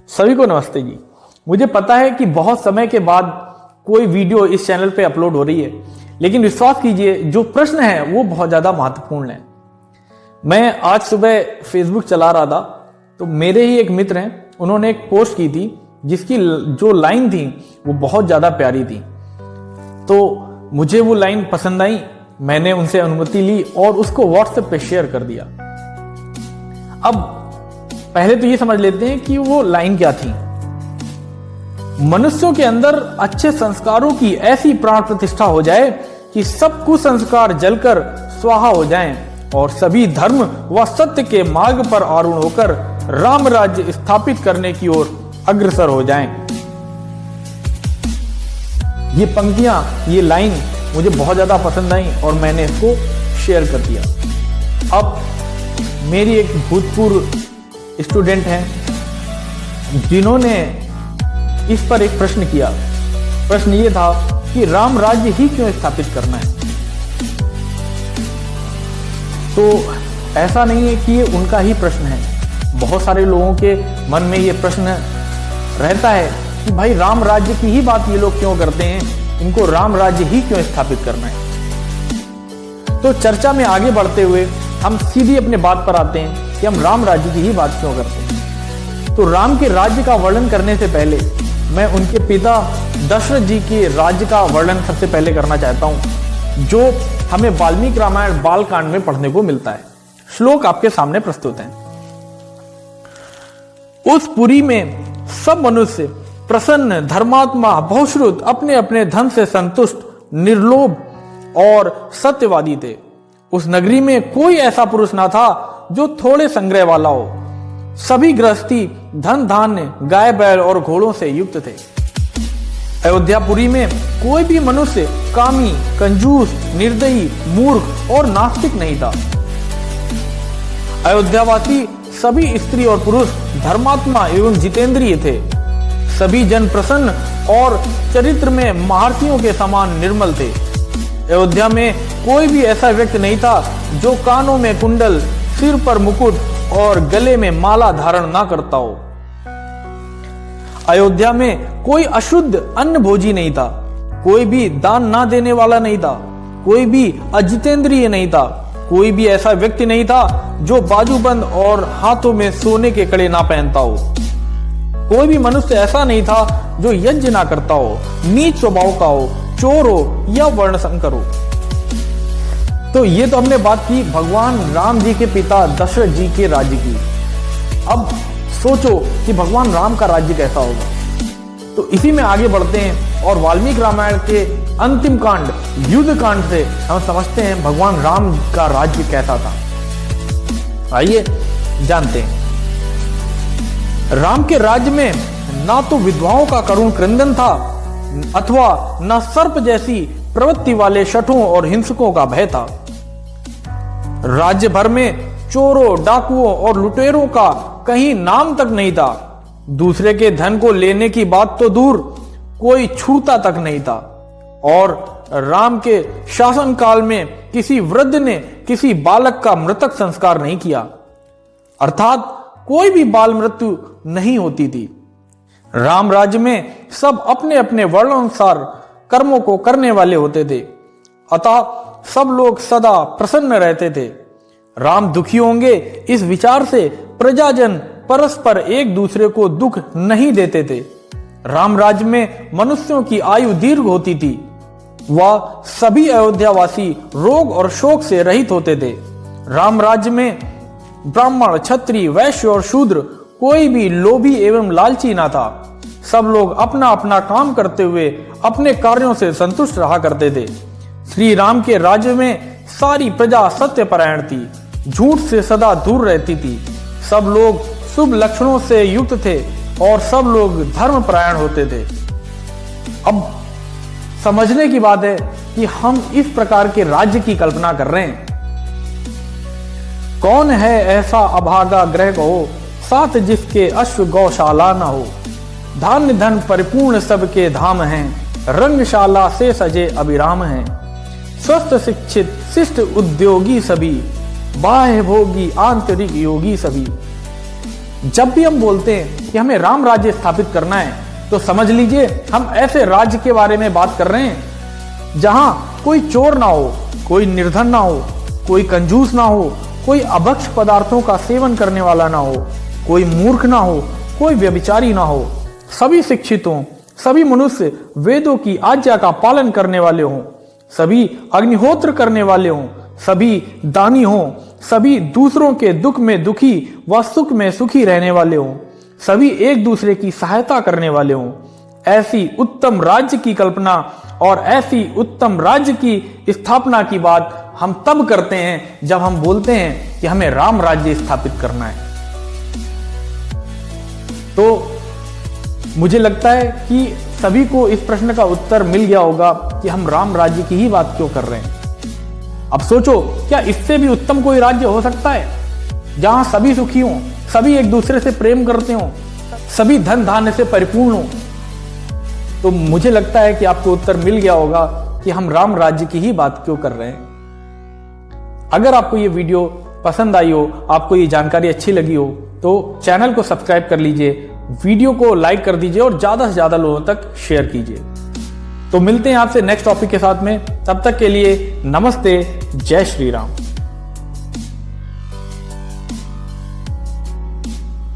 सभी को नमस्ते जी। मुझे पता है कि बहुत समय के बाद कोई वीडियो इस चैनल पे अपलोड हो रही है, लेकिन विश्वास कीजिए जो प्रश्न है वो बहुत ज़्यादा महत्वपूर्ण है। मैं आज सुबह फेसबुक चला रहा था तो मेरे ही एक मित्र हैं, उन्होंने एक पोस्ट की थी जिसकी जो लाइन थी वो बहुत ज़्यादा प्यारी थी। तो मुझे वो लाइन पसंद आई, मैंने उनसे अनुमति ली और उसको व्हाट्सएप पे शेयर कर दिया। अब पहले तो ये समझ लेते हैं कि वो लाइन क्या थी। मनुष्यों के अंदर अच्छे संस्कारों की ऐसी प्राण प्रतिष्ठा हो जाए कि सब कुसंस्कार जलकर स्वाहा हो जाएं और सभी धर्म व सत्य के मार्ग पर आरूढ़ होकर राम राज्य स्थापित करने की ओर अग्रसर हो जाएं। ये पंक्तियां, ये लाइन मुझे बहुत ज्यादा पसंद आई और मैंने इसको शेयर कर दिया। अब मेरी एक भूतपूर्व स्टूडेंट हैं जिन्होंने इस पर एक प्रश्न किया। प्रश्न ये था कि राम राज्य ही क्यों स्थापित करना है। तो ऐसा नहीं है कि ये उनका ही प्रश्न है, बहुत सारे लोगों के मन में ये प्रश्न रहता है कि भाई राम राज्य की ही बात ये लोग क्यों करते हैं, इनको राम राज्य ही क्यों स्थापित करना है। तो चर्चा में आगे बढ़ते हुए हम सीधी अपने बात पर आते हैं कि हम राम राज्य की ही बात क्यों करते हैं। तो राम के राज्य का वर्णन करने से पहले मैं उनके पिता दशरथ जी के राज्य का वर्णन सबसे पहले करना चाहता हूं, जो हमें वाल्मीकि रामायण बालकांड में पढ़ने को मिलता है। श्लोक आपके सामने प्रस्तुत है। उस पुरी में सब मनुष्य प्रसन्न, धर्मात्मा, बहुश्रुत, अपने अपने धन से संतुष्ट, निर्लोभ और सत्यवादी थे। उस नगरी में कोई ऐसा पुरुष ना था जो थोड़े संग्रह वाला हो। सभी गृहस्थी धन धान्य, गाय बैल और घोड़ों से युक्त थे। अयोध्यापुरी में कोई भी मनुष्य कामी, कंजूस, निर्दयी, मूर्ख और नास्तिक नहीं था। अयोध्यावासी सभी स्त्री और पुरुष धर्मात्मा एवं जितेंद्रिय थे। सभी जन प्रसन्न और चरित्र में महर्षियों के समान निर्मल थे। अयोध्या में कोई भी ऐसा व्यक्ति नहीं था जो कानों में कुंडल, सिर पर मुकुट और गले में माला धारण ना करता हो। अयोध्या में कोई अशुद्ध अन्न भोजी नहीं था, कोई भी दान ना देने वाला नहीं था, कोई भी अजितेंद्रिय नहीं था, कोई भी ऐसा व्यक्ति नहीं था जो बाजूबंद और हाथों में सोने के कड़े ना पहनता हो। कोई भी मनुष्य ऐसा नहीं था जो यज्ञ ना करता हो, नीच स्वभाव का हो, चोर हो या वर्णशंकर हो। तो ये तो हमने बात की भगवान राम जी के पिता दशरथ जी के राज्य की। अब सोचो कि भगवान राम का राज्य कैसा होगा। तो इसी में आगे बढ़ते हैं और वाल्मीकि रामायण के अंतिम कांड युद्ध कांड से हम समझते हैं भगवान राम का राज्य कैसा था। आइए जानते हैं। राम के राज्य में ना तो विधवाओं का करुण क्रंदन था अथवा न सर्प जैसी प्रवृत्ति वाले शठों और हिंसकों का भय था। राज्य भर में चोरों, डाकुओं और लुटेरों का कहीं नाम तक नहीं था। दूसरे के धन को लेने की बात तो दूर, कोई छूता तक नहीं था। और राम के शासन काल में किसी वृद्ध ने किसी बालक का मृतक संस्कार नहीं किया, अर्थात कोई भी बाल मृत्यु नहीं होती थी। राम राज्य में सब अपने अपने वर्णानुसार कर्मों को करने वाले होते थे, अतः सब लोग सदा प्रसन्न रहते थे। राम दुखी होंगे इस विचार से प्रजाजन परस्पर एक दूसरे को दुख नहीं देते थे। राम राज्य में मनुष्यों की आयु दीर्घ होती थी। वह सभी अयोध्यावासी रोग और शोक से रहित होते थे। राम राज्य में ब्राह्मण, क्षत्रिय, वैश्य और शूद्र कोई भी लोभी एवं लालची ना था। सब लोग अपना अपना काम करते हुए अपने कार्यों से संतुष्ट रहा करते थे। श्री राम के राज्य में सारी प्रजा सत्यपरायण थी, झूठ से सदा दूर रहती थी। सब लोग शुभ लक्षणों से युक्त थे और सब लोग धर्मपरायण होते थे। अब समझने की बात है कि हम इस प्रकार के राज्य की कल्पना कर रहे हैं। कौन है ऐसा अभागा ग्रह कहो, साथ जिसके अश्व गौशाला न हो। धान्य धन परिपूर्ण सबके धाम हैं, रंगशाला से सजे अभिराम हैं। स्वस्थ शिक्षित शिष्ट उद्योगी सभी, बाह्य भोगी आंतरिक योगी सभी। जब भी हम बोलते हैं कि हमें राम राज्य स्थापित करना है, तो समझ लीजिए हम ऐसे राज्य के बारे में बात कर रहे हैं जहां कोई चोर ना हो, कोई निर्धन ना हो, कोई कंजूस ना हो, कोई अभक्ष पदार्थों का सेवन करने वाला ना हो, कोई मूर्ख ना हो, कोई व्यभिचारी ना हो, सभी शिक्षित हों, सभी मनुष्य वेदों की आज्ञा का पालन करने वाले हों, सभी अग्निहोत्र करने वाले हों, सभी दानी हों, सभी दूसरों के दुख में दुखी व सुख में सुखी रहने वाले हों, सभी एक दूसरे की सहायता करने वाले हों। ऐसी उत्तम राज्य की कल्पना और ऐसी उत्तम राज्य की स्थापना की बात हम तब करते हैं जब हम बोलते हैं कि हमें राम राज्य स्थापित करना है। तो मुझे लगता है कि सभी को इस प्रश्न का उत्तर मिल गया होगा कि हम राम राज्य की ही बात क्यों कर रहे हैं। अब सोचो, क्या इससे भी उत्तम कोई राज्य हो सकता है जहां सभी सुखी हों, सभी एक दूसरे से प्रेम करते हों, सभी धन धान्य से परिपूर्ण हों? तो मुझे लगता है कि आपको उत्तर मिल गया होगा कि हम राम राज्य की ही बात क्यों कर रहे हैं। अगर आपको ये वीडियो पसंद आई हो, आपको ये जानकारी अच्छी लगी हो, तो चैनल को सब्सक्राइब कर लीजिए, वीडियो को लाइक कर दीजिए और ज्यादा से ज्यादा लोगों तक शेयर कीजिए। तो मिलते हैं आपसे नेक्स्ट टॉपिक के साथ में, तब तक के लिए नमस्ते, जय श्री राम।